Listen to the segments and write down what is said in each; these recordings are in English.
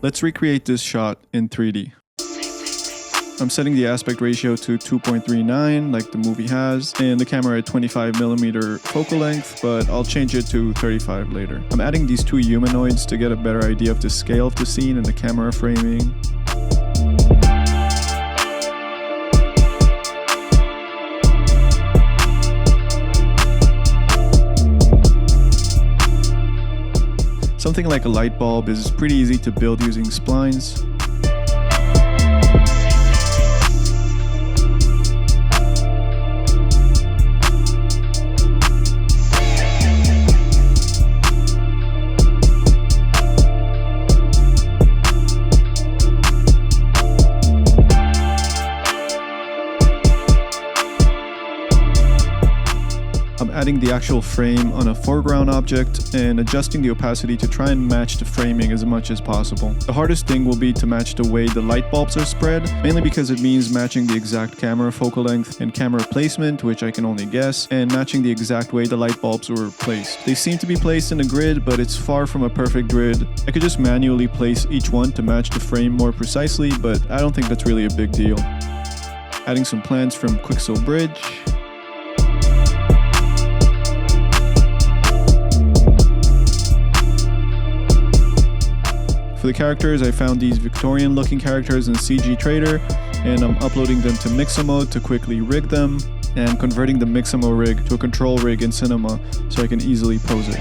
Let's recreate this shot in 3D. I'm setting the aspect ratio to 2.39 like the movie has, and the camera at 25mm focal length, but I'll change it to 35 later. I'm adding these two humanoids to get a better idea of the scale of the scene and the camera framing. Something like a light bulb is pretty easy to build using splines. I'm adding the actual frame on a foreground object and adjusting the opacity to try and match the framing as much as possible. The hardest thing will be to match the way the light bulbs are spread, mainly because it means matching the exact camera focal length and camera placement, which I can only guess, and matching the exact way the light bulbs were placed. They seem to be placed in a grid, but it's far from a perfect grid. I could just manually place each one to match the frame more precisely, but I don't think that's really a big deal. Adding some plans from Quixel Bridge. For the characters, I found these Victorian looking characters in CG Trader, and I'm uploading them to Mixamo to quickly rig them, and converting the Mixamo rig to a control rig in Cinema so I can easily pose it.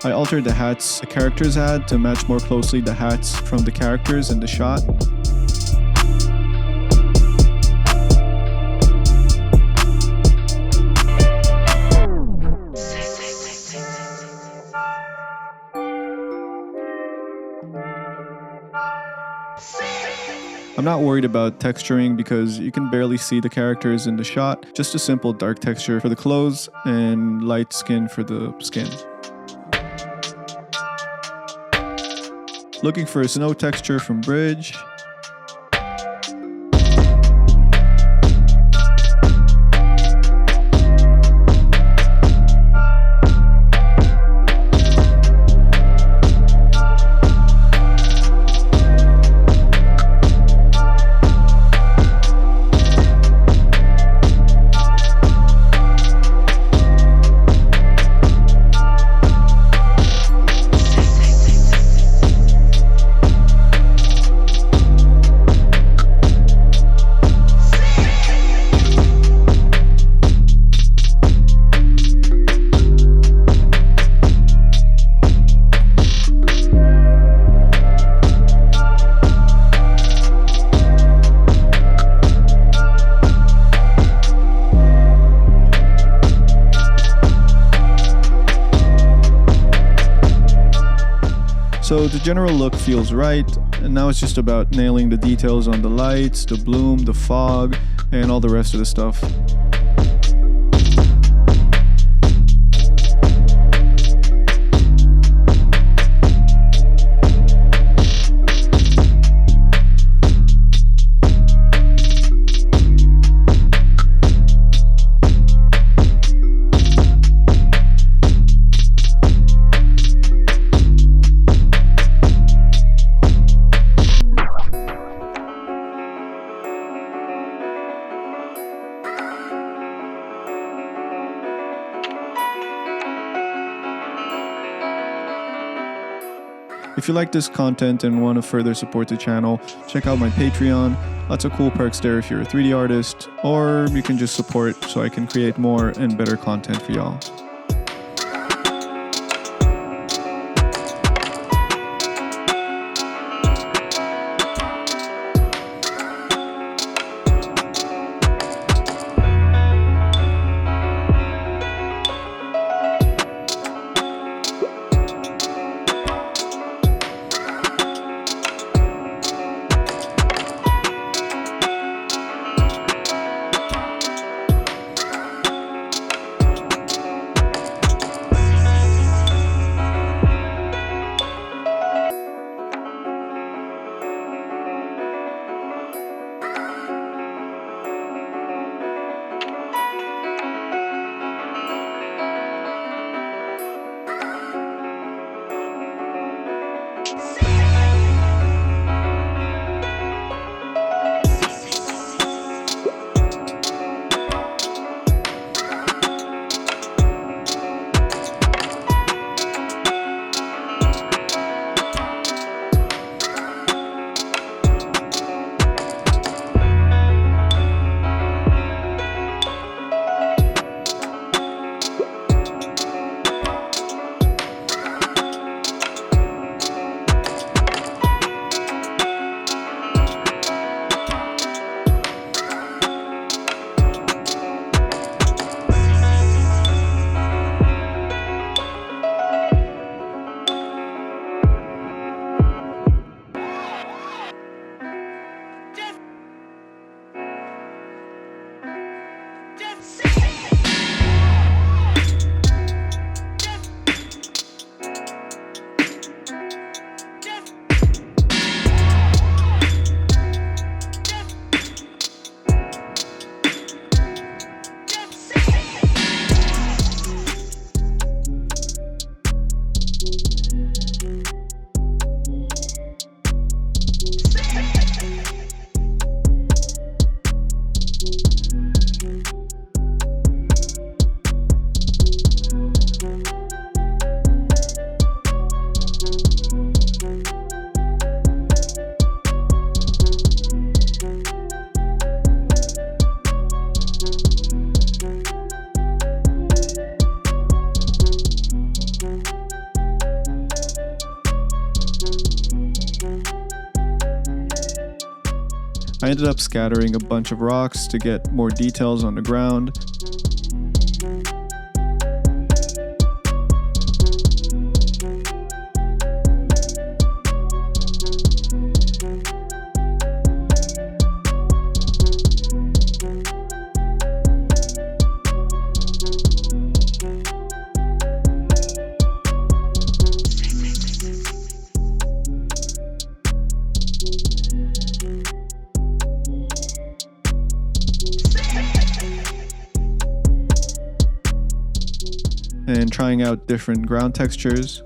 I altered the hats the characters had to match more closely the hats from the characters in the shot. I'm not worried about texturing because you can barely see the characters in the shot, just a simple dark texture for the clothes and light skin for the skin. Looking for a snow texture from Bridge. So the general look feels right, and now it's just about nailing the details on the lights, the bloom, the fog, and all the rest of the stuff. If you like this content and want to further support the channel, check out my Patreon. Lots of cool perks there if you're a 3D artist, or you can just support so I can create more and better content for y'all. I ended up scattering a bunch of rocks to get more details on the ground. And trying out different ground textures.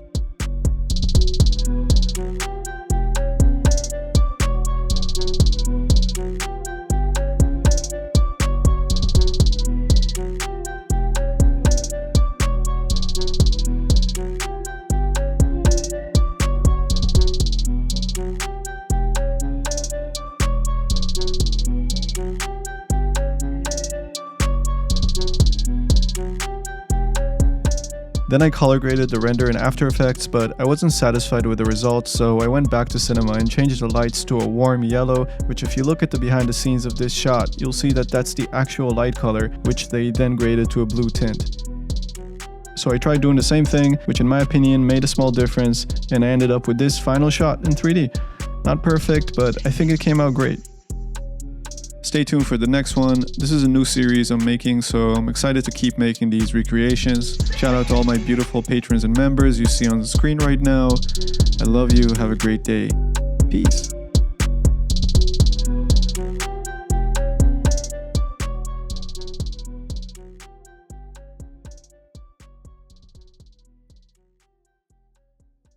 Then I color graded the render in After Effects, but I wasn't satisfied with the results, so I went back to cinema and changed the lights to a warm yellow, which if you look at the behind the scenes of this shot, you'll see that that's the actual light color, which they then graded to a blue tint. So I tried doing the same thing, which in my opinion made a small difference, and I ended up with this final shot in 3D. Not perfect, but I think it came out great. Stay tuned for the next one. This is a new series I'm making, so I'm excited to keep making these recreations. Shout out to all my beautiful patrons and members you see on the screen right now. I love you. Have a great day. Peace.